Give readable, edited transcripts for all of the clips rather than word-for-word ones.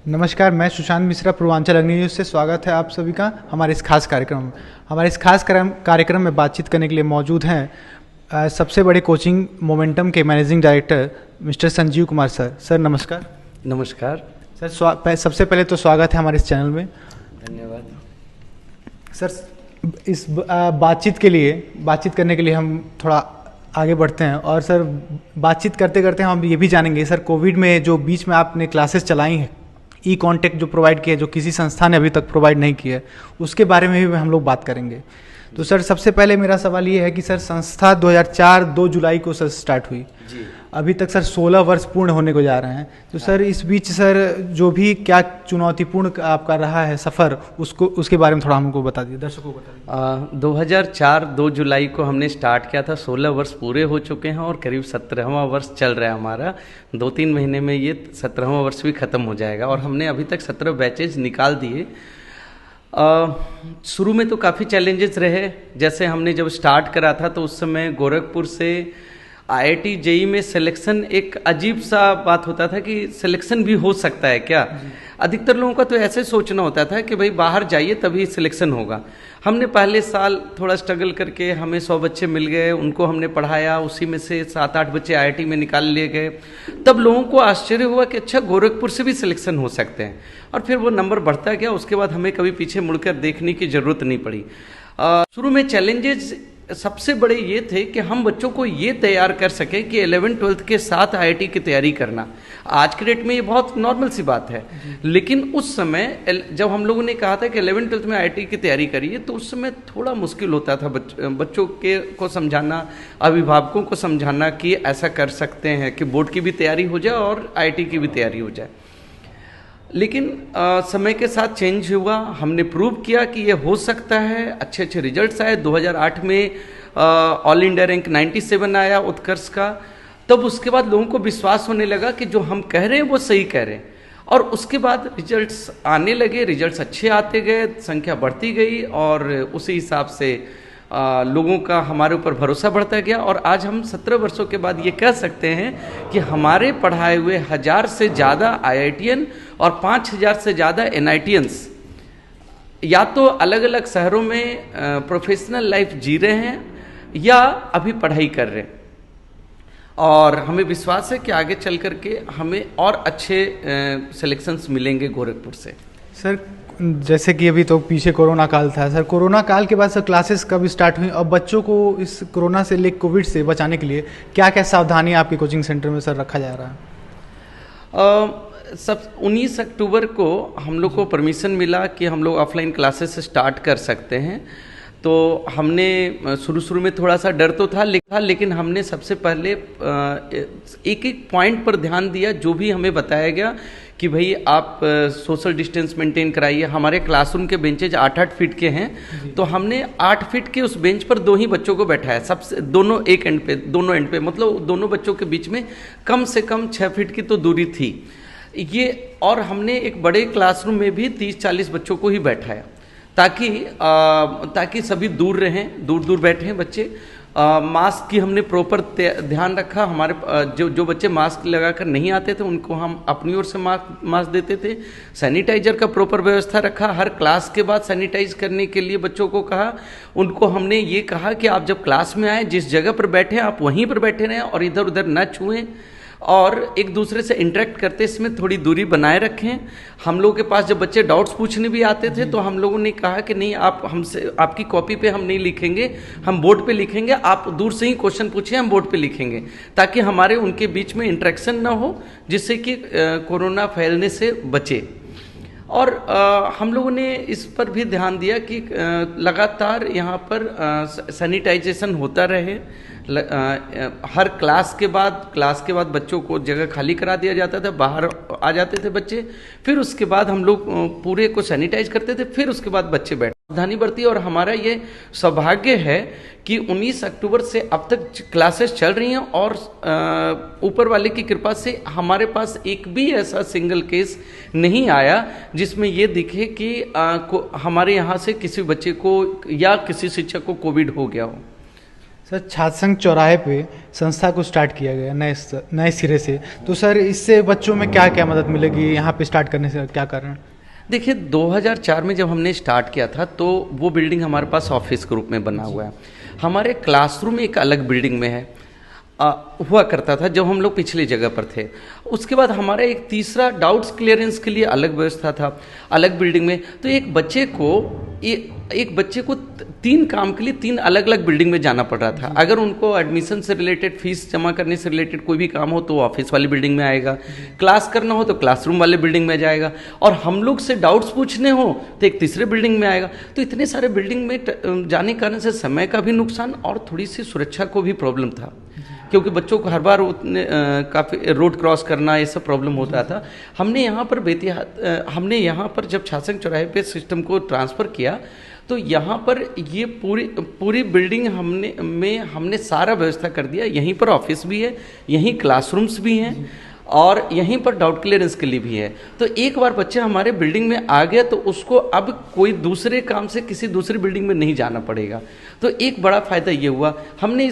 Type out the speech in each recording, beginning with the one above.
नमस्कार, मैं सुशांत मिश्रा पूर्वांचल अग्नि न्यूज़ से स्वागत है आप सभी का हमारे इस खास कार्यक्रम में। हमारे इस खास कार्यक्रम में बातचीत करने के लिए मौजूद हैं सबसे बड़े कोचिंग मोमेंटम के managing director mister Sanjeev Kumar sir. Sir नमस्कार। नमस्कार सर, सबसे पहले तो स्वागत है हमारे इस चैनल में। धन्यवाद सर। इस बातचीत करने के लिए हम थोड़ा आगे बढ़ते हैं और सर बातचीत करते करते हम ये भी जानेंगे सर, कोविड में जो बीच में आपने क्लासेस चलाई हैं, ई कॉन्टेक्ट जो प्रोवाइड किए, जो किसी संस्था ने अभी तक प्रोवाइड नहीं किया, उसके बारे में भी हम लोग बात करेंगे। तो सर सबसे पहले मेरा सवाल ये है कि सर संस्था 2004 2 जुलाई को सर स्टार्ट हुई जी। अभी तक सर 16 वर्ष पूर्ण होने को जा रहे हैं। तो सर इस बीच सर जो भी क्या चुनौतीपूर्ण आपका रहा है सफ़र, उसके बारे में थोड़ा हमको बता दीजिए, दर्शकों को बता दीजिए। 2004 2 जुलाई को हमने स्टार्ट किया था। 16 वर्ष पूरे हो चुके हैं और करीब 17वां वर्ष चल रहा है हमारा। 2-3 महीने में ये 17वां वर्ष भी ख़त्म हो जाएगा और हमने अभी तक 17 बैचेज निकाल दिए। शुरू में तो काफ़ी चैलेंजेस रहे। जैसे हमने जब स्टार्ट करा था तो उस समय गोरखपुर से IIT जेई में सिलेक्शन एक अजीब सा बात होता था कि सिलेक्शन भी हो सकता है क्या। अधिकतर लोगों का तो ऐसे सोचना होता था कि भाई बाहर जाइए तभी सिलेक्शन होगा। हमने पहले साल थोड़ा स्ट्रगल करके हमें 100 बच्चे मिल गए, उनको हमने पढ़ाया, उसी में से 7-8 बच्चे IIT में निकाल लिए गए। तब लोगों को आश्चर्य हुआ कि अच्छा गोरखपुर से भी सिलेक्शन हो सकते हैं, और फिर वो नंबर बढ़ता गया। उसके बाद हमें कभी पीछे मुड़कर देखने की ज़रूरत नहीं पड़ी। शुरू में चैलेंजेस सबसे बड़े ये थे कि हम बच्चों को ये तैयार कर सके कि 11th-12th के साथ IIT की तैयारी करना। आज के डेट में ये बहुत नॉर्मल सी बात है, लेकिन उस समय जब हम लोगों ने कहा था कि 11th-12th में IIT की तैयारी करिए, तो उस समय थोड़ा मुश्किल होता था बच्चों को समझाना, अभिभावकों को समझाना कि ऐसा कर सकते हैं कि बोर्ड की भी तैयारी हो जाए और IIT की भी तैयारी हो जाए। लेकिन समय के साथ चेंज हुआ, हमने प्रूव किया कि ये हो सकता है। अच्छे अच्छे रिजल्ट्स आए। 2008 में ऑल इंडिया रैंक 97 आया उत्कर्ष का। तब उसके बाद लोगों को विश्वास होने लगा कि जो हम कह रहे हैं वो सही कह रहे हैं, और उसके बाद रिजल्ट्स आने लगे। रिजल्ट्स अच्छे आते गए, संख्या बढ़ती गई और उसी हिसाब से लोगों का हमारे ऊपर भरोसा बढ़ता गया। और आज हम 17 वर्षों के बाद ये कह सकते हैं कि हमारे पढ़ाए हुए 1000 से ज़्यादा IITian और 5000 से ज़्यादा NITians या तो अलग अलग शहरों में प्रोफेशनल लाइफ जी रहे हैं या अभी पढ़ाई कर रहे हैं। और हमें विश्वास है कि आगे चल करके हमें और अच्छे सिलेक्शंस मिलेंगे गोरखपुर से। सर जैसे कि अभी तो पीछे कोरोना काल था सर, कोरोना काल के बाद सर क्लासेस कब स्टार्ट हुई और बच्चों को इस कोरोना से कोविड से बचाने के लिए क्या क्या सावधानी आपके कोचिंग सेंटर में सर रखा जा रहा है? सब 19 अक्टूबर को हम लोग को परमिशन मिला कि हम लोग ऑफलाइन क्लासेस स्टार्ट कर सकते हैं। तो हमने शुरू में थोड़ा सा डर तो था, लेकिन हमने सबसे पहले एक एक पॉइंट पर ध्यान दिया। जो भी हमें बताया गया कि भाई आप सोशल डिस्टेंस मेंटेन कराइए। हमारे क्लासरूम के बेंचेज 8-8 फीट के हैं, तो हमने 8 फीट के उस बेंच पर 2 ही बच्चों को बैठाया, सबसे दोनों एंड पे, मतलब दोनों बच्चों के बीच में कम से कम 6 फीट की तो दूरी थी ये। और हमने एक बड़े क्लासरूम में भी 30-40 बच्चों को ही बैठाया ताकि सभी दूर रहें, दूर बैठे हैं बच्चे। मास्क की हमने प्रॉपर ध्यान रखा। हमारे जो बच्चे मास्क लगाकर नहीं आते थे उनको हम अपनी ओर से मास्क देते थे। सैनिटाइजर का प्रॉपर व्यवस्था रखा। हर क्लास के बाद सैनिटाइज करने के लिए बच्चों को कहा। उनको हमने ये कहा कि आप जब क्लास में आए, जिस जगह पर बैठे आप वहीं पर बैठे रहें और इधर उधर न छुएं और एक दूसरे से इंटरेक्ट करते इसमें थोड़ी दूरी बनाए रखें। हम लोगों के पास जब बच्चे डाउट्स पूछने भी आते थे तो हम लोगों ने कहा कि नहीं, आप हमसे, आपकी कॉपी पे हम नहीं लिखेंगे, हम बोर्ड पे लिखेंगे, आप दूर से ही क्वेश्चन पूछिए, हम बोर्ड पे लिखेंगे, ताकि हमारे उनके बीच में इंटरेक्शन ना हो, जिससे कि कोरोना फैलने से बचे। और हम लोगों ने इस पर भी ध्यान दिया कि लगातार यहाँ पर सैनिटाइजेशन होता रहे। हर क्लास के बाद बच्चों को जगह खाली करा दिया जाता था, बाहर आ जाते थे बच्चे, फिर उसके बाद हम लोग पूरे को सैनिटाइज करते थे, फिर उसके बाद बच्चे बैठे। सावधानी बरती और हमारा ये सौभाग्य है कि 19 अक्टूबर से अब तक क्लासेस चल रही हैं और ऊपर वाले की कृपा से हमारे पास एक भी ऐसा सिंगल केस नहीं आया जिसमें ये दिखे कि हमारे यहाँ से किसी बच्चे को या किसी शिक्षक को कोविड हो गया हो। सर छात्र संघ चौराहे पे संस्था को स्टार्ट किया गया नए सिरे से, तो सर इससे बच्चों में क्या क्या मदद मिलेगी यहाँ पे स्टार्ट करने से, क्या कारण? देखिए 2004 में जब हमने स्टार्ट किया था तो वो बिल्डिंग हमारे पास ऑफिस के रूप में बना हुआ है। हमारे क्लासरूम एक अलग बिल्डिंग में है, हुआ करता था जब हम लोग पिछली जगह पर थे। उसके बाद हमारा एक तीसरा डाउट्स क्लियरेंस के लिए अलग व्यवस्था था, अलग बिल्डिंग में। तो एक बच्चे को 3 काम के लिए 3 अलग अलग बिल्डिंग में जाना पड़ रहा था। अगर उनको एडमिशन से रिलेटेड, फीस जमा करने से रिलेटेड कोई भी काम हो तो ऑफिस वाली बिल्डिंग में आएगा, क्लास करना हो तो क्लासरूम वाले बिल्डिंग में जाएगा, और हम लोग से डाउट्स पूछने हो तो एक तीसरे बिल्डिंग में आएगा। तो इतने सारे बिल्डिंग में जाने के कारण से समय का भी नुकसान और थोड़ी सी सुरक्षा को भी प्रॉब्लम था, क्योंकि बच्चों को हर बार उतने काफ़ी रोड क्रॉस करना, ये सब प्रॉब्लम होता था। हमने यहाँ पर जब छात्र संघ चौराहे पे सिस्टम को ट्रांसफ़र किया तो यहाँ पर ये पूरी बिल्डिंग हमने सारा व्यवस्था कर दिया। यहीं पर ऑफिस भी है, यहीं क्लासरूम्स भी हैं, और यहीं पर डाउट क्लियरेंस के लिए भी है। तो एक बार बच्चा हमारे बिल्डिंग में आ गया तो उसको अब कोई दूसरे काम से किसी दूसरी बिल्डिंग में नहीं जाना पड़ेगा। तो एक बड़ा फ़ायदा ये हुआ, हमने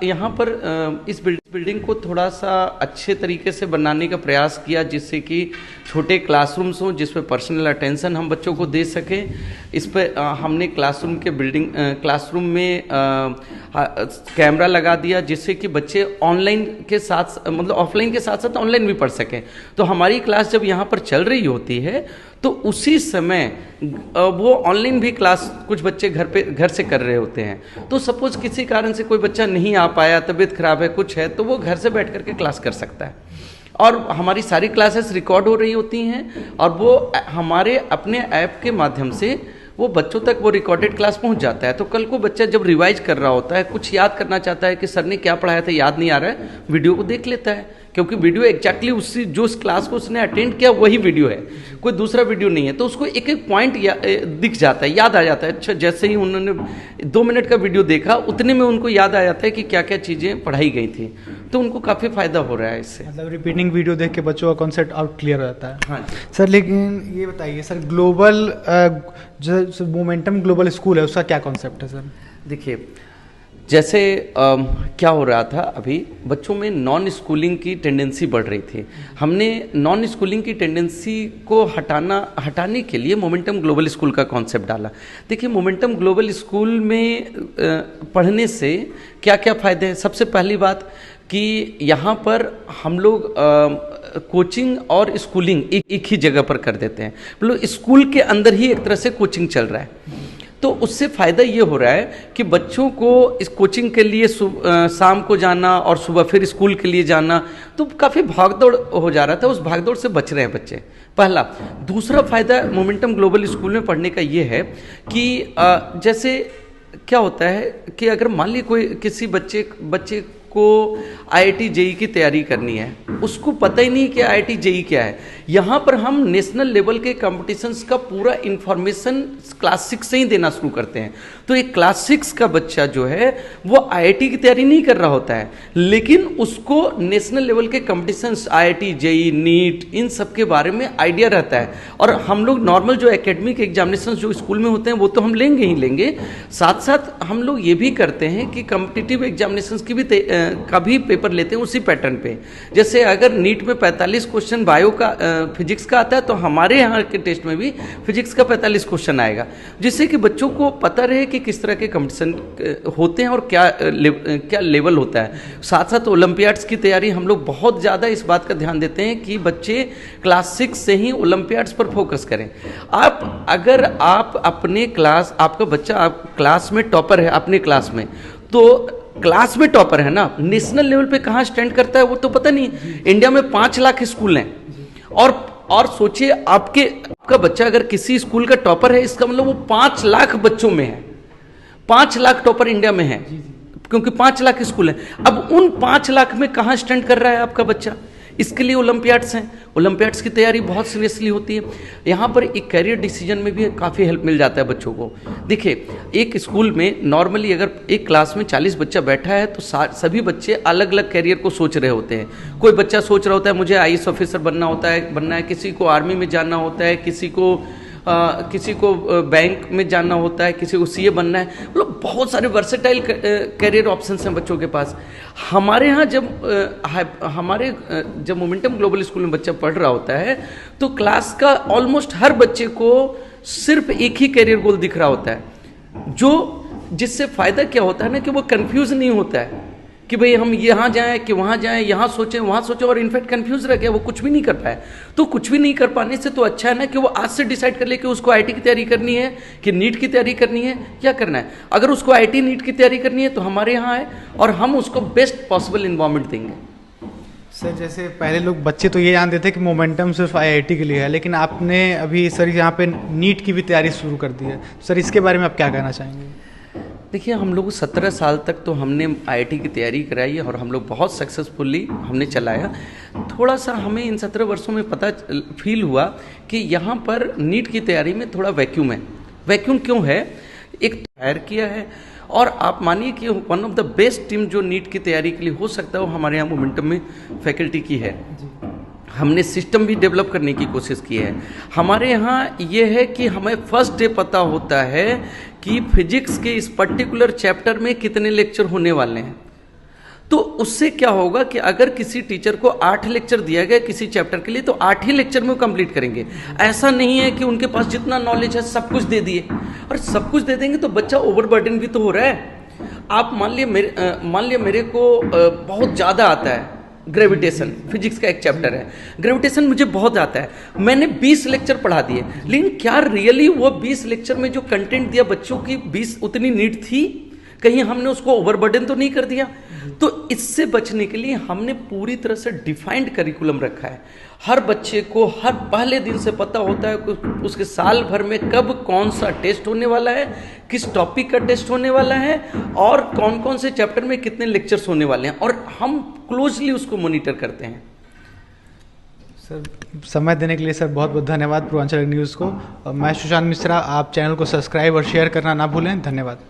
यहाँ पर इस बिल्डिंग को थोड़ा सा अच्छे तरीके से बनाने का प्रयास किया, जिससे कि छोटे क्लासरूम्स हों जिस पे पर्सनल अटेंशन हम बच्चों को दे सकें। इस पर हमने क्लासरूम में कैमरा लगा दिया, जिससे कि बच्चे ऑनलाइन के साथ, मतलब ऑफलाइन के साथ साथ ऑनलाइन भी पढ़ सकें। तो हमारी क्लास जब यहाँ पर चल रही होती है तो उसी समय वो ऑनलाइन भी क्लास कुछ बच्चे घर से कर रहे होते हैं। तो सपोज किसी कारण से कोई बच्चा नहीं आ पाया, तबीयत खराब है, कुछ है, तो वो घर से बैठ करके क्लास कर सकता है। और हमारी सारी क्लासेस रिकॉर्ड हो रही होती हैं, और वो हमारे अपने ऐप के माध्यम से वो बच्चों तक वो रिकॉर्डेड क्लास पहुंच जाता है। तो कल को बच्चा जब रिवाइज कर रहा होता है, कुछ याद करना चाहता है कि सर ने क्या पढ़ाया था, याद नहीं आ रहा है, वीडियो को देख लेता है, क्योंकि वीडियो एग्जैक्टली उसी जो उस क्लास को उसने अटेंड किया वही वीडियो है, कोई दूसरा वीडियो नहीं है। तो उसको एक एक पॉइंट दिख जाता है, याद आ जाता है। अच्छा, जैसे ही उन्होंने 2 मिनट का वीडियो देखा उतने में उनको याद आ जाता है कि क्या क्या चीज़ें पढ़ाई गई थी। तो उनको काफ़ी फायदा हो रहा है इससे। मतलब रिपीटिंग वीडियो देख के बच्चों का कॉन्सेप्ट और क्लियर हो जाता है। हाँ सर, लेकिन ये बताइए सर, ग्लोबल जो मोमेंटम ग्लोबल स्कूल है उसका क्या कॉन्सेप्ट है सर? देखिए, जैसे क्या हो रहा था, अभी बच्चों में नॉन स्कूलिंग की टेंडेंसी बढ़ रही थी। हमने नॉन स्कूलिंग की टेंडेंसी को हटाने के लिए मोमेंटम ग्लोबल स्कूल का कॉन्सेप्ट डाला। देखिए, मोमेंटम ग्लोबल स्कूल में पढ़ने से क्या क्या फ़ायदे हैं। सबसे पहली बात कि यहाँ पर हम लोग कोचिंग और स्कूलिंग एक ही जगह पर कर देते हैं, मतलब स्कूल के अंदर ही एक तरह से कोचिंग चल रहा है। तो उससे फ़ायदा ये हो रहा है कि बच्चों को इस कोचिंग के लिए शाम को जाना और सुबह फिर स्कूल के लिए जाना, तो काफ़ी भागदौड़ हो जा रहा था, उस भागदौड़ से बच रहे हैं बच्चे, पहला। दूसरा फ़ायदा मोमेंटम ग्लोबल स्कूल में पढ़ने का ये है कि जैसे क्या होता है कि अगर मान ली कोई किसी बच्चे को IIT JEE की तैयारी करनी है, उसको पता ही नहीं कि IIT JEE क्या है। यहाँ पर हम नेशनल लेवल के कॉम्पिटिशन्स का पूरा इन्फॉर्मेशन क्लास 6 से ही देना शुरू करते हैं। तो एक क्लास 6 का बच्चा जो है वो IIT की तैयारी नहीं कर रहा होता है, लेकिन उसको नेशनल लेवल के कॉम्पिटिशन्स IIT JEE NEET इन सब के बारे में आइडिया रहता है। और हम लोग नॉर्मल जो एकेडमिक एग्जामिनेशन जो स्कूल में होते हैं वो तो हम लेंगे ही लेंगे, साथ साथ हम लोग ये भी करते हैं कि कॉम्पिटिटिव एग्जामिनेशन की भी का भी पेपर लेते हैं उसी पैटर्न पे। जैसे अगर नीट में 45 क्वेश्चन बायो का फिजिक्स का आता है, तो हमारे यहाँ के टेस्ट में भी फिजिक्स का 45 क्वेश्चन आएगा, जिससे कि बच्चों को पता रहे कि किस तरह के कंपटीशन होते हैं और क्या लेवल होता है। साथ साथ ओलंपियाड्स की तैयारी हम लोग बहुत ज़्यादा इस बात का ध्यान देते हैं कि बच्चे क्लास 6 से ही ओलंपियाड्स पर फोकस करें। अगर आप अपने आपका बच्चा क्लास में टॉपर है अपने क्लास में, तो क्लास में टॉपर है ना, नेशनल लेवल पे कहाँ स्टैंड करता है वो तो पता नहीं। इंडिया में 5 लाख स्कूल हैं, और सोचिए आपका बच्चा अगर किसी स्कूल का टॉपर है, इसका मतलब वो 5 लाख बच्चों में है। 5 लाख टॉपर इंडिया में है, क्योंकि 5 लाख स्कूल हैं। अब उन 5 लाख में कहाँ स्टैंड कर रहा है आपका बच्चा? इसके लिए ओलंपियाड्स हैं, ओलंपियाड्स की तैयारी बहुत सीरियसली होती है। यहाँ पर एक करियर डिसीजन में भी काफ़ी हेल्प मिल जाता है बच्चों को। देखिए, एक स्कूल में नॉर्मली अगर एक क्लास में 40 बच्चा बैठा है तो सभी बच्चे अलग अलग करियर को सोच रहे होते हैं। कोई बच्चा सोच रहा होता है मुझे IAS ऑफिसर बनना है, किसी को आर्मी में जाना होता है, किसी को किसी को बैंक में जाना होता है, किसी को सीए बनना है, मतलब बहुत सारे वर्सेटाइल करियर ऑप्शंस हैं बच्चों के पास। हमारे यहाँ जब मोमेंटम ग्लोबल स्कूल में बच्चा पढ़ रहा होता है तो क्लास का ऑलमोस्ट हर बच्चे को सिर्फ एक ही करियर गोल दिख रहा होता है, जिससे फायदा क्या होता है ना कि वो कंफ्यूज नहीं होता है कि भाई हम यहाँ जाएं कि वहाँ जाएं, यहाँ सोचें वहाँ सोचें, और इनफैक्ट कंफ्यूज रह गया, वो कुछ भी नहीं कर पाए। तो कुछ भी नहीं कर पाने से तो अच्छा है ना कि वो आज से डिसाइड कर ले कि उसको आईटी की तैयारी करनी है कि नीट की तैयारी करनी है, क्या करना है। अगर उसको आईटी नीट की तैयारी करनी है तो हमारे यहाँ है और हम उसको बेस्ट पॉसिबल इन्वायरमेंट देंगे। सर जैसे पहले लोग बच्चे तो ये जानते थे कि मोमेंटम सिर्फ आईआईटी के लिए है, लेकिन आपने अभी सर यहाँ पे नीट की भी तैयारी शुरू कर दी है, सर इसके बारे में आप क्या कहना चाहेंगे? देखिए, हम लोग 17 साल तक तो हमने आईआईटी की तैयारी कराई है और हम लोग बहुत सक्सेसफुली हमने चलाया। थोड़ा सा हमें इन 17 वर्षों में पता फील हुआ कि यहाँ पर नीट की तैयारी में थोड़ा वैक्यूम है। वैक्यूम क्यों है? एक तो हायर किया है, और आप मानिए कि one of the best team जो नीट की तैयारी के लिए हो सकता है वो हमारे यहाँ मोमेंटम में फैकल्टी की है। हमने सिस्टम भी डेवलप करने की कोशिश की है। हमारे यहाँ ये है कि हमें फर्स्ट डे पता होता है कि फिजिक्स के इस पर्टिकुलर चैप्टर में कितने लेक्चर होने वाले हैं। तो उससे क्या होगा कि अगर किसी टीचर को 8 लेक्चर दिया गया किसी चैप्टर के लिए तो 8 ही लेक्चर में वो कंप्लीट करेंगे। ऐसा नहीं है कि उनके पास जितना नॉलेज है सब कुछ दे दिए, और सब कुछ दे देंगे तो बच्चा ओवरबर्डन भी तो हो रहा है। आप मान लिया मेरे को बहुत ज़्यादा आता है ग्रेविटेशन, फिजिक्स का एक चैप्टर है, ग्रेविटेशन मुझे बहुत आता है, मैंने 20 लेक्चर पढ़ा दिए, लेकिन क्या रियली वो 20 लेक्चर में जो कंटेंट दिया बच्चों की 20 उतनी नीड थी? कहीं हमने उसको ओवरबर्डन तो नहीं कर दिया? तो इससे बचने के लिए हमने पूरी तरह से डिफाइंड करिकुलम रखा है। हर बच्चे को हर पहले दिन से पता होता है कि उसके साल भर में कब कौन सा टेस्ट होने वाला है, किस टॉपिक का टेस्ट होने वाला है, और कौन कौन से चैप्टर में कितने लेक्चर्स होने वाले हैं, और हम क्लोजली उसको मॉनिटर करते हैं। सर समय देने के लिए सर बहुत बहुत धन्यवाद पूर्वांचल न्यूज़ को। मैं सुशांत मिश्रा, आप चैनल को सब्सक्राइब और शेयर करना ना भूलें। धन्यवाद।